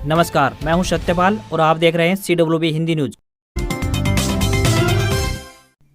नमस्कार, मैं हूं सत्यपाल और आप देख रहे हैं CWB हिंदी न्यूज।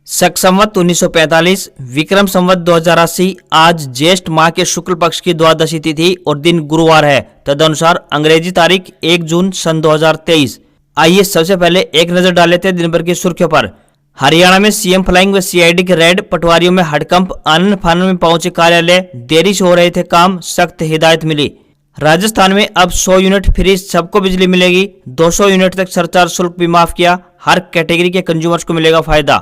शक संवत 1945 विक्रम संवत 2080 आज ज्येष्ठ माह के शुक्ल पक्ष की द्वादशी तिथि और दिन गुरुवार है। तदनुसार अंग्रेजी तारीख 1 जून सन 2023। आइए सबसे पहले एक नजर डाल लेते हैं दिन भर की सुर्खियों पर। हरियाणा में सीएम फ्लाइंग व सीआईडी के रेड, पटवारियों में हड़कंप, आनन फानन में पहुंचे कार्यालय, देरी से हो रहे थे काम, सख्त हिदायत मिली। राजस्थान में अब 100 यूनिट फ्री, सबको बिजली मिलेगी। 200 यूनिट तक सरचार्ज शुल्क भी माफ किया, हर कैटेगरी के कंज्यूमर्स को मिलेगा फायदा।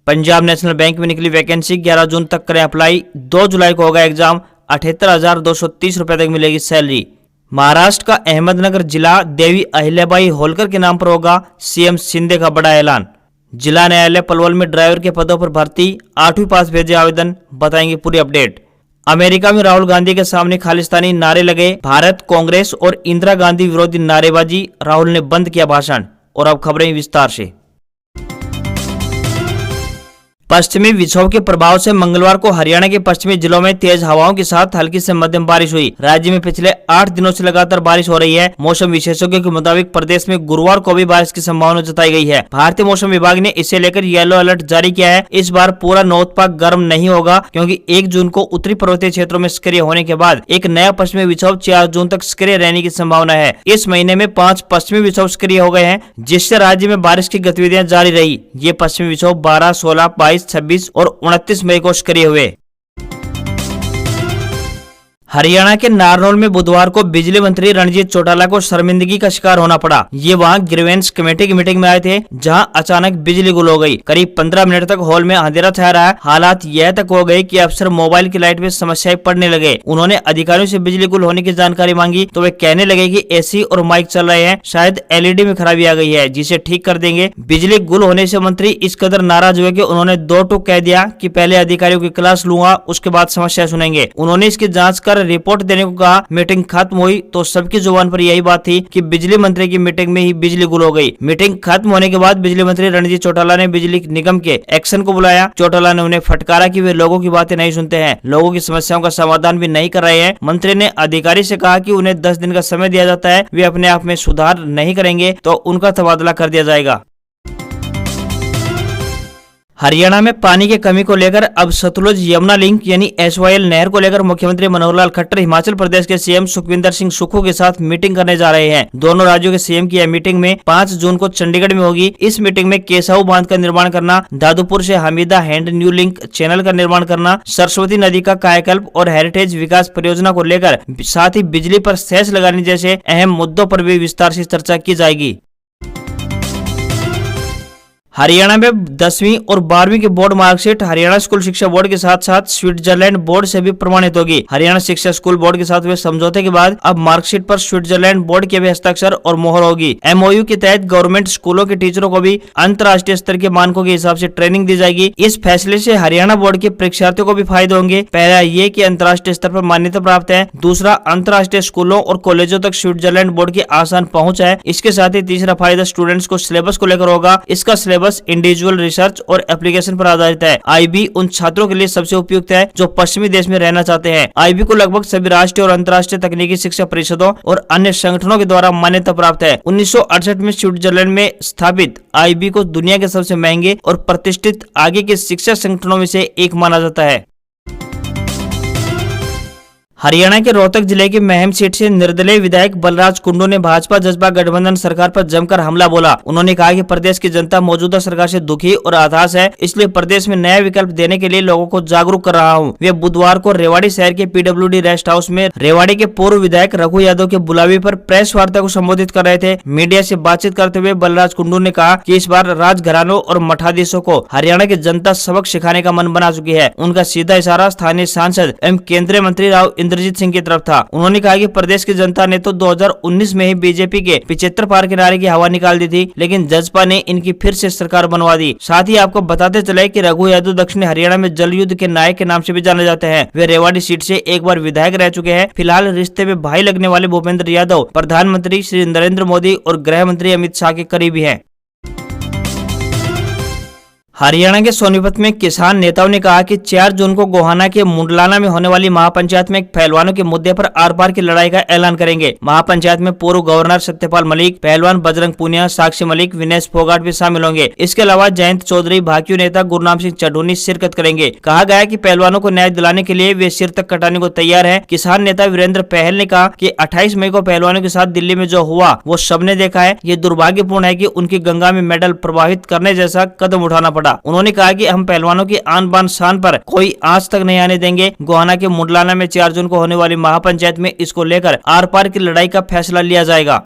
पंजाब नेशनल बैंक में निकली वैकेंसी, 11 जून तक करें अप्लाई, 2 जुलाई को होगा एग्जाम, 78,230 रुपए तक मिलेगी सैलरी। महाराष्ट्र का अहमदनगर जिला देवी अहिल्याबाई होलकर के नाम पर होगा, सीएम शिंदे का बड़ा ऐलान। जिला न्यायालय पलवल में ड्राइवर के पदों पर भर्ती, 8वीं पास भेजे आवेदन, बताएंगे पूरी अपडेट। अमेरिका में राहुल गांधी के सामने खालिस्तानी नारे लगे, भारत कांग्रेस और इंदिरा गांधी विरोधी नारेबाजी, राहुल ने बंद किया भाषण। और अब खबरें विस्तार से। पश्चिमी विक्षोभ के प्रभाव से मंगलवार को हरियाणा के पश्चिमी जिलों में तेज हवाओं के साथ हल्की से मध्यम बारिश हुई। राज्य में पिछले 8 दिनों से लगातार बारिश हो रही है। मौसम विशेषज्ञों के मुताबिक प्रदेश में गुरुवार को भी बारिश की संभावना जताई गई है। भारतीय मौसम विभाग ने इसे लेकर येलो अलर्ट जारी किया है। इस बार पूरा नौतपाक गर्म नहीं होगा, क्योंकि 1 जून को उत्तरी पर्वतीय क्षेत्रों में सक्रिय होने के बाद एक नया पश्चिमी विक्षोभ 4 जून तक सक्रिय रहने की संभावना है। इस महीने में 5 पश्चिमी विक्षोभ सक्रिय हो गए हैं, जिससे राज्य में बारिश की गतिविधियां जारी रही। ये पश्चिमी विक्षोभ 12, 16, 22, 26 और 29 मई को सक्रिय हुए। हरियाणा के नारनौल में बुधवार को बिजली मंत्री रणजीत चौटाला को शर्मिंदगी का शिकार होना पड़ा। ये वहां ग्रीवेंस कमेटी की मीटिंग में आए थे, जहां अचानक बिजली गुल हो गई। करीब 15 मिनट तक हॉल में अंधेरा छाया रहा। हालात यह तक हो गए कि अफसर मोबाइल की लाइट में समस्याएं पड़ने लगे। उन्होंने अधिकारियों से बिजली गुल होने की जानकारी मांगी तो वे कहने लगे कि एसी और माइक चल रहे हैं, शायद एलईडी में खराबी आ गई है, जिसे ठीक कर देंगे। बिजली गुल होने से मंत्री इस कदर नाराज हुए कि उन्होंने 2 टूक कह दिया कि पहले अधिकारियों की क्लास लूंगा, उसके बाद समस्या सुनेंगे। उन्होंने इसकी जांच कर रिपोर्ट देने को कहा। मीटिंग खत्म हुई तो सबकी जुबान पर यही बात थी कि बिजली मंत्री की मीटिंग में ही बिजली गुल हो गई। मीटिंग खत्म होने के बाद बिजली मंत्री रणजीत चौटाला ने बिजली निगम के एक्शन को बुलाया। चौटाला ने उन्हें फटकारा कि वे लोगों की बातें नहीं सुनते हैं, लोगों की समस्याओं का समाधान भी नहीं कर रहे हैं। मंत्री ने अधिकारी से कहा कि उन्हें 10 दिन का समय दिया जाता है, वे अपने आप में सुधार नहीं करेंगे तो उनका तबादला कर दिया जाएगा। हरियाणा में पानी की कमी को लेकर अब सतलुज यमुना लिंक यानी SYL नहर को लेकर मुख्यमंत्री मनोहर लाल खट्टर हिमाचल प्रदेश के सीएम सुखविंदर सिंह सुक्खू के साथ मीटिंग करने जा रहे हैं। दोनों राज्यों के सीएम की यह मीटिंग में 5 जून को चंडीगढ़ में होगी। इस मीटिंग में केसाऊ बांध का निर्माण करना, दादुपुर से Hamida hand new link channel का निर्माण करना, सरस्वती नदी का कायाकल्प और हेरिटेज विकास परियोजना को लेकर, साथ ही बिजली पर सेस लगाने जैसे अहम मुद्दों पर भी विस्तार से चर्चा की जाएगी। हरियाणा में 10वीं और 12वीं की बोर्ड मार्कशीट हरियाणा स्कूल शिक्षा बोर्ड के साथ साथ स्विट्जरलैंड बोर्ड से भी प्रमाणित होगी। हरियाणा शिक्षा स्कूल बोर्ड के साथ हुए समझौते के बाद अब मार्कशीट पर स्विट्जरलैंड बोर्ड के भी हस्ताक्षर और मोहर होगी। MOU के तहत गवर्नमेंट स्कूलों के टीचरों को भी अंतर्राष्ट्रीय स्तर के मानकों के हिसाब से ट्रेनिंग दी जाएगी। इस फैसले से हरियाणा बोर्ड के परीक्षार्थियों को भी फायदे होंगे। पहला ये कि अंतर्राष्ट्रीय स्तर पर मान्यता प्राप्त है, दूसरा अंतर्राष्ट्रीय स्कूलों और कॉलेजों तक स्विट्जरलैंड बोर्ड की आसान पहुंच है। इसके साथ ही तीसरा फायदा स्टूडेंट्स को सिलेबस को लेकर होगा। इसका सिलेबस इंडिविजुअल रिसर्च और एप्लीकेशन पर आधारित है। IB उन छात्रों के लिए सबसे उपयुक्त है जो पश्चिमी देश में रहना चाहते हैं। IB को लगभग सभी राष्ट्रीय और अंतर्राष्ट्रीय तकनीकी शिक्षा परिषदों और अन्य संगठनों के द्वारा मान्यता प्राप्त है। 1968 में स्विट्जरलैंड में स्थापित IB को दुनिया के सबसे महंगे और प्रतिष्ठित आगे के शिक्षा संगठनों में से एक माना जाता है। हरियाणा के रोहतक जिले की महम सीट से निर्दलीय विधायक बलराज कुंडू ने भाजपा जसपा गठबंधन सरकार पर जमकर हमला बोला। उन्होंने कहा कि प्रदेश की जनता मौजूदा सरकार से दुखी और हताश है, इसलिए प्रदेश में नया विकल्प देने के लिए लोगों को जागरूक कर रहा हूं। वे बुधवार को रेवाड़ी शहर के PWD रेस्ट हाउस में रेवाड़ी के पूर्व विधायक रघु यादव के बुलावे पर प्रेस वार्ता को संबोधित कर रहे थे। मीडिया से बातचीत करते हुए बलराज कुंडू ने कहा कि इस बार राजघरानों और मठाधीशों को हरियाणा की जनता सबक सिखाने का मन बना चुकी है। उनका सीधा इशारा स्थानीय सांसद एवं केंद्रीय मंत्री राव इंद्रजीत सिंह की तरफ था। उन्होंने कहा कि प्रदेश की जनता ने तो 2019 में ही बीजेपी के 75 पार के नारे की हवा निकाल दी थी, लेकिन जसपा ने इनकी फिर से सरकार बनवा दी। साथ ही आपको बताते चले कि रघु यादव दक्षिण हरियाणा में जल युद्ध के नायक के नाम से भी जाने जाते हैं। वे रेवाड़ी सीट से एक बार विधायक रह चुके हैं। फिलहाल रिश्ते में भाई लगने वाले भूपेंद्र यादव प्रधानमंत्री श्री नरेंद्र मोदी और गृह मंत्री अमित शाह के करीबी हैं। हरियाणा के सोनीपत में किसान नेताओं ने कहा कि 4 जून को गोहाना के मुंडलाना में होने वाली महापंचायत में पहलवानों के मुद्दे पर आर पार की लड़ाई का ऐलान करेंगे। महापंचायत में पूर्व गवर्नर सत्यपाल मलिक, पहलवान बजरंग पूनिया, साक्षी मलिक, विनेश फोगाट भी शामिल होंगे। इसके अलावा जयंत चौधरी, भाकियू नेता गुरनाम सिंह चढ़ूनी शिरकत करेंगे। कहा गया कि पहलवानों को न्याय दिलाने के लिए वे सिर तक कटाने को तैयार है। किसान नेता वीरेंद्र पहल ने कहा कि 28 मई को पहलवानों के साथ दिल्ली में जो हुआ वो सबने देखा है। ये दुर्भाग्यपूर्ण है कि उनकी गंगा में मेडल प्रभावित करने जैसा कदम उठाना पड़ा। उन्होंने कहा कि हम पहलवानों की आन बान शान पर कोई आंच तक नहीं आने देंगे। गोहाना के मुंडलाना में 4 जून को होने वाली महापंचायत में इसको लेकर आर पार की लड़ाई का फैसला लिया जाएगा।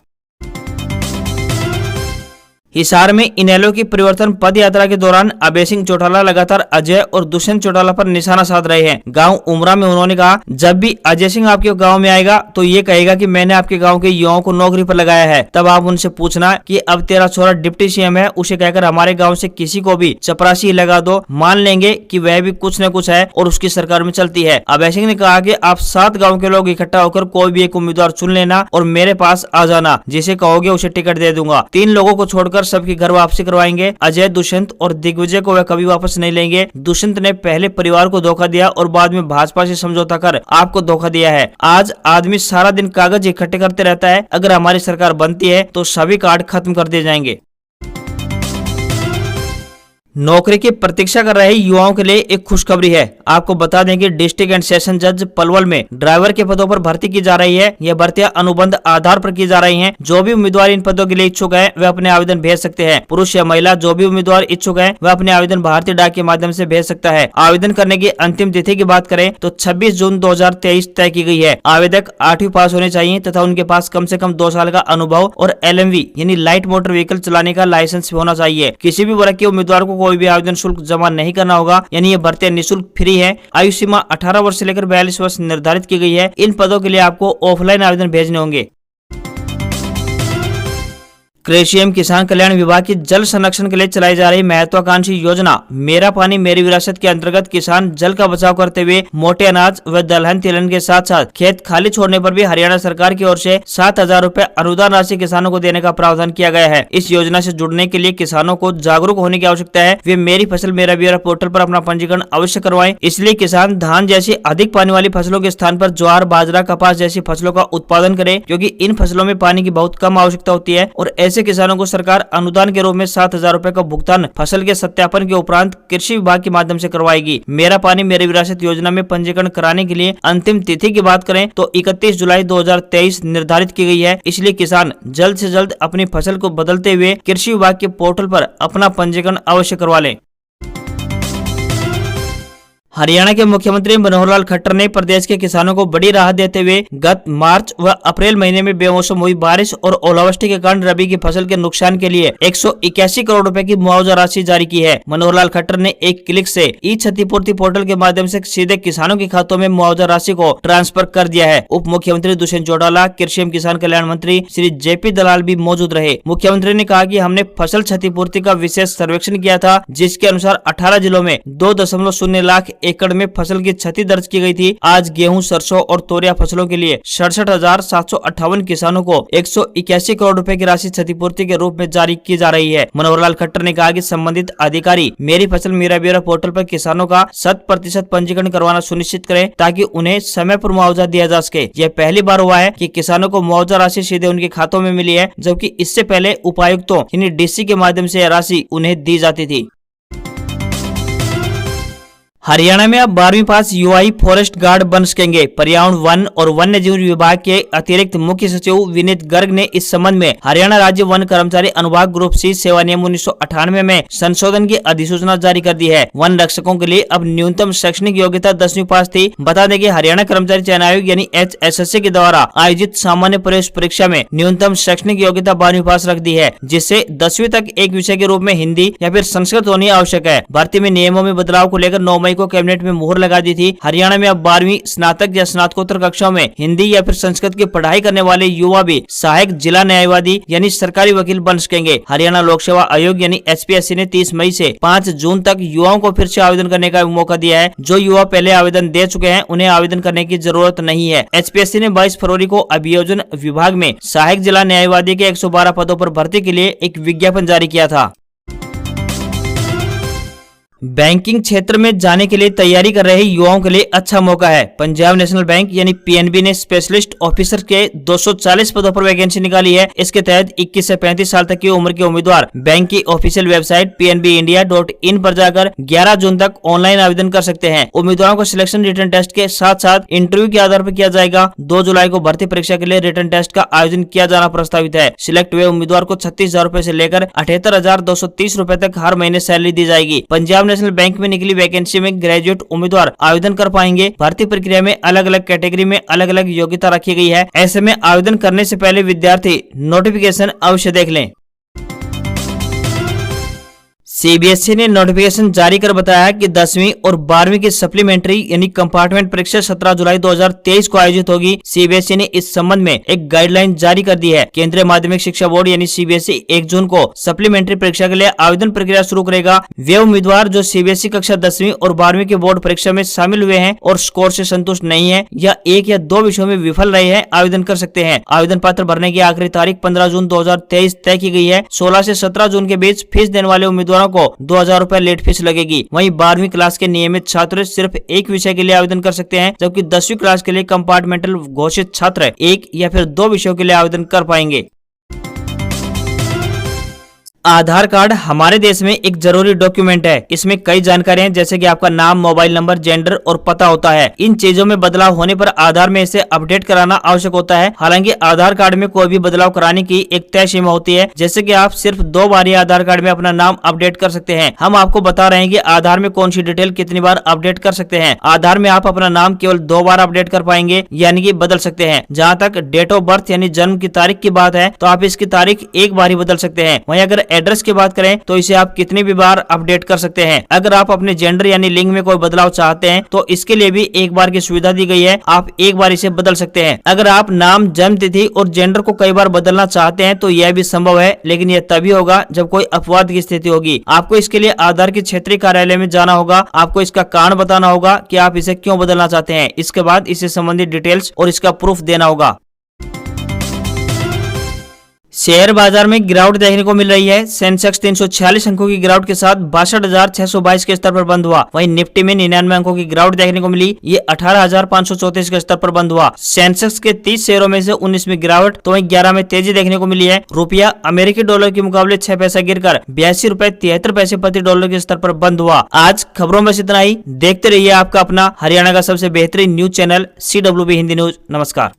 हिसार में इनेलो की परिवर्तन पद यात्रा के दौरान अभय सिंह चौटाला लगातार अजय और दुष्यंत चौटाला पर निशाना साध रहे हैं। गांव उमरा में उन्होंने कहा, जब भी अजय सिंह आपके गांव में आएगा तो ये कहेगा कि मैंने आपके गांव के युवाओं को नौकरी पर लगाया है। तब आप उनसे पूछना कि अब तेरा छोरा डिप्टी सीएम है, उसे कहकर हमारे गाँव से किसी को भी चपरासी लगा दो, मान लेंगे कि वह भी कुछ न कुछ है और उसकी सरकार में चलती है। अभय सिंह ने कहा कि आप 7 गाँव के लोग इकट्ठा होकर कोई भी एक उम्मीदवार चुन लेना और मेरे पास आ जाना, जिसे कहोगे उसे टिकट दे दूंगा। 3 लोगों को छोड़कर सबकी घर वापसी करवाएंगे। अजय, दुष्यंत और दिग्विजय को वह कभी वापस नहीं लेंगे। दुष्यंत ने पहले परिवार को धोखा दिया और बाद में भाजपा से समझौता कर आपको धोखा दिया है। आज आदमी सारा दिन कागज इकट्ठे करते रहता है। अगर हमारी सरकार बनती है तो सभी कार्ड खत्म कर दिए जाएंगे। नौकरी की प्रतीक्षा कर रहे युवाओं के लिए एक खुशखबरी है। आपको बता दें कि डिस्ट्रिक्ट एंड सेशन जज पलवल में ड्राइवर के पदों पर भर्ती की जा रही है। यह भर्तियां अनुबंध आधार पर की जा रही हैं। जो भी उम्मीदवार इन पदों के लिए इच्छुक है वे अपने आवेदन भेज सकते हैं। पुरुष या महिला जो भी उम्मीदवार इच्छुक है वह अपने आवेदन भारतीय डाक के माध्यम से भेज सकता है। आवेदन करने की अंतिम तिथि की बात करें तो 26 जून 2023 तय की गई है। आवेदक 8वीं पास होने चाहिए तथा उनके पास कम से कम 2 साल का अनुभव और LMV यानी लाइट मोटर व्हीकल चलाने का लाइसेंस होना चाहिए। किसी भी वर्ग के उम्मीदवार को कोई भी आवेदन शुल्क जमा नहीं करना होगा, यानी ये भर्तियां निःशुल्क फ्री है। आयु सीमा 18 वर्ष से लेकर 42 वर्ष निर्धारित की गई है। इन पदों के लिए आपको ऑफलाइन आवेदन भेजने होंगे। कृषि एवं किसान कल्याण विभाग की जल संरक्षण के लिए चलाई जा रही महत्वाकांक्षी योजना मेरा पानी मेरी विरासत के अंतर्गत किसान जल का बचाव करते हुए मोटे अनाज व दलहन तिलहन के साथ साथ खेत खाली छोड़ने पर भी हरियाणा सरकार की ओर से 7,000 रुपए अनुदान राशि किसानों को देने का प्रावधान किया गया है। इस योजना से जुड़ने के लिए किसानों को जागरूक होने की आवश्यकता है। वे मेरी फसल मेरा ब्यौरा पोर्टल पर अपना पंजीकरण अवश्य करवाएं। इसलिए किसान धान जैसी अधिक पानी वाली फसलों के स्थान पर ज्वार, बाजरा, कपास जैसी फसलों का उत्पादन करें, क्योंकि इन फसलों में पानी की बहुत कम आवश्यकता होती है और ऐसे किसानों को सरकार अनुदान के रूप में 7,000 रुपए का भुगतान फसल के सत्यापन के उपरांत कृषि विभाग के माध्यम से करवाएगी। मेरा पानी मेरी विरासत योजना में पंजीकरण कराने के लिए अंतिम तिथि की बात करें तो 31 जुलाई 2023 निर्धारित की गई है। इसलिए किसान जल्द से जल्द अपनी फसल को बदलते हुए कृषि विभाग के पोर्टल पर अपना पंजीकरण अवश्य करवा लें। हरियाणा के मुख्यमंत्री मनोहर लाल खट्टर ने प्रदेश के किसानों को बड़ी राहत देते हुए गत मार्च व अप्रैल महीने में बेमौसम हुई बारिश और ओलावृष्टि के कारण रबी की फसल के नुकसान के लिए 181 करोड़ रुपए की मुआवजा राशि जारी की है। मनोहर लाल खट्टर ने एक क्लिक से ई क्षतिपूर्ति पोर्टल के माध्यम से सीधे किसानों के खातों में मुआवजा राशि को ट्रांसफर कर दिया है। उप मुख्यमंत्री दुष्यंत चौटाला, कृषि एवं किसान कल्याण मंत्री श्री JP दलाल भी मौजूद रहे। मुख्यमंत्री ने कहा कि हमने फसल क्षतिपूर्ति का विशेष सर्वेक्षण किया था, जिसके अनुसार 18 जिलों में 2.0 लाख एकड़ में फसल की क्षति दर्ज की गई थी। आज गेहूं, सरसों और तोरिया फसलों के लिए 67,758 किसानों को 181 करोड़ रुपए की राशि क्षतिपूर्ति के रूप में जारी की जा रही है। मनोहर लाल खट्टर ने कहा कि संबंधित अधिकारी मेरी फसल मेरा ब्यौरा पोर्टल पर किसानों का 100% पंजीकरण करवाना सुनिश्चित करें ताकि उन्हें समय पर मुआवजा दिया जा सके। यह पहली बार हुआ है कि किसानों को मुआवजा राशि सीधे उनके खातों में मिली है, जबकि इससे पहले उपायुक्तों यानी DC के माध्यम से यह राशि उन्हें दी जाती थी। हरियाणा में अब 12वीं पास UI फॉरेस्ट गार्ड बन सकेंगे। पर्यावरण, वन और वन्य जीव विभाग के अतिरिक्त मुख्य सचिव विनीत गर्ग ने इस संबंध में हरियाणा राज्य वन कर्मचारी अनुभाग ग्रुप C सेवा नियम 1998 में संशोधन की अधिसूचना जारी कर दी है। वन रक्षकों के लिए अब न्यूनतम शैक्षणिक योग्यता 10वीं पास थी। बता दें कि हरियाणा कर्मचारी चयन आयोग यानी HSSC के द्वारा आयोजित सामान्य प्रवेश परीक्षा में न्यूनतम शैक्षणिक योग्यता 12वीं पास रख दी है, जिससे 10वीं तक एक विषय के रूप में हिंदी या फिर संस्कृत होनी आवश्यक है। भर्ती में नियमों में बदलाव को लेकर 9 मई को कैबिनेट में मुहर लगा दी थी। हरियाणा में अब 12वीं स्नातक या स्नातकोत्तर कक्षाओं में हिंदी या फिर संस्कृत की पढ़ाई करने वाले युवा भी सहायक जिला न्यायवादी यानी सरकारी वकील बन सकेंगे। हरियाणा लोक सेवा आयोग यानी HPSC ने 30 मई से 5 जून तक युवाओं को फिर से आवेदन करने का मौका दिया है। जो युवा पहले आवेदन दे चुके हैं उन्हें आवेदन करने की जरूरत नहीं है। HPSC ने 22 फरवरी को अभियोजन विभाग में सहायक जिला न्यायवादी के 112 पदों पर भर्ती के लिए एक विज्ञापन जारी किया था। बैंकिंग क्षेत्र में जाने के लिए तैयारी कर रहे युवाओं के लिए अच्छा मौका है। पंजाब नेशनल बैंक यानी पीएनबी ने स्पेशलिस्ट ऑफिसर के 240 पदों पर वैकेंसी निकाली है। इसके तहत 21 से 35 साल तक की उम्र के उम्मीदवार बैंक की ऑफिशियल वेबसाइट pnbindia.in पर जाकर 11 जून तक ऑनलाइन आवेदन कर सकते हैं। उम्मीदवारों को सिलेक्शन रिटन टेस्ट के साथ साथ इंटरव्यू के आधार पर किया जाएगा। 2 जुलाई को भर्ती परीक्षा के लिए रिटन टेस्ट का आयोजन किया जाना प्रस्तावित है। सिलेक्ट हुए उम्मीदवार को 36,000 रूपए से लेकर 78,230 रूपए तक हर महीने सैलरी दी जाएगी। पंजाब नेशनल बैंक में निकली वैकेंसी में ग्रेजुएट उम्मीदवार आवेदन कर पाएंगे। भर्ती प्रक्रिया में अलग अलग कैटेगरी में अलग अलग योग्यता रखी गई है। ऐसे में आवेदन करने से पहले विद्यार्थी नोटिफिकेशन अवश्य देख लें। सीबीएसई ने नोटिफिकेशन जारी कर बताया कि 10वीं और 12वीं की सप्लीमेंट्री यानी कंपार्टमेंट परीक्षा 17 जुलाई 2023 को आयोजित होगी। सीबीएसई ने इस संबंध में एक गाइडलाइन जारी कर दी है। केंद्रीय माध्यमिक शिक्षा बोर्ड यानी सीबीएसई 1 जून को सप्लीमेंट्री परीक्षा के लिए आवेदन प्रक्रिया शुरू करेगा। वे उम्मीदवार जो सीबीएसई कक्षा 10वीं और 12वीं की बोर्ड परीक्षा में शामिल हुए हैं और स्कोर से संतुष्ट नहीं है या 1 या 2 विषयों में विफल रहे हैं, आवेदन कर सकते हैं। आवेदन पत्र भरने की आखिरी तारीख 15 जून 2023 तय की गई है। 16 से 17 जून के बीच फीस देने वाले उम्मीदवारों को 2,000 रूपए लेट फीस लगेगी। वहीं 12वीं क्लास के नियमित छात्र सिर्फ एक विषय के लिए आवेदन कर सकते हैं, जबकि 10वीं क्लास के लिए कंपार्टमेंटल घोषित छात्र 1 या फिर 2 विषयों के लिए आवेदन कर पाएंगे। आधार कार्ड हमारे देश में एक जरूरी डॉक्यूमेंट है। इसमें कई जानकारियां जैसे कि आपका नाम, मोबाइल नंबर, जेंडर और पता होता है। इन चीजों में बदलाव होने पर आधार में इसे अपडेट कराना आवश्यक होता है। हालांकि आधार कार्ड में कोई भी बदलाव कराने की एक तय सीमा होती है, जैसे कि आप सिर्फ 2 बार ही आधार कार्ड में अपना नाम अपडेट कर सकते हैं। हम आपको बता रहे हैं कि आधार में कौन सी डिटेल कितनी बार अपडेट कर सकते हैं। आधार में आप अपना नाम केवल 2 बार अपडेट कर पाएंगे, यानी कि बदल सकते हैं। जहाँ तक डेट ऑफ बर्थ यानी जन्म की तारीख की बात है, तो आप इसकी तारीख एक बार ही बदल सकते हैं। वहीं अगर एड्रेस की बात करें तो इसे आप कितनी भी बार अपडेट कर सकते हैं। अगर आप अपने जेंडर यानी लिंग में कोई बदलाव चाहते हैं तो इसके लिए भी एक बार की सुविधा दी गई है। आप एक बार इसे बदल सकते हैं। अगर आप नाम, जन्म तिथि और जेंडर को कई बार बदलना चाहते हैं तो यह भी संभव है, लेकिन यह तभी होगा जब कोई अपवाद की स्थिति होगी। आपको इसके लिए आधार के क्षेत्रीय कार्यालय में जाना होगा। आपको इसका कारण बताना होगा कि आप इसे क्यों बदलना चाहते हैं। इसके बाद इससे संबंधित डिटेल्स और इसका प्रूफ देना होगा। शेयर बाजार में गिरावट देखने को मिल रही है। सेंसेक्स 346 अंकों की गिरावट के साथ 62,622 के स्तर पर बंद हुआ। वहीं निफ्टी में 99 अंकों की गिरावट देखने को मिली। ये 18,534 के स्तर पर बंद हुआ। सेंसेक्स के 30 शेयरों में से 19 में गिरावट तो वहीं 11 में तेजी देखने को मिली है। रुपया अमेरिकी डॉलर के मुकाबले 6 पैसा गिरकर 82 रुपए 73 पैसे प्रति डॉलर के स्तर पर बंद हुआ। आज खबरों में इतना ही। देखते रहिए आपका अपना हरियाणा का सबसे बेहतरीन news channel CWB Hindi news. नमस्कार।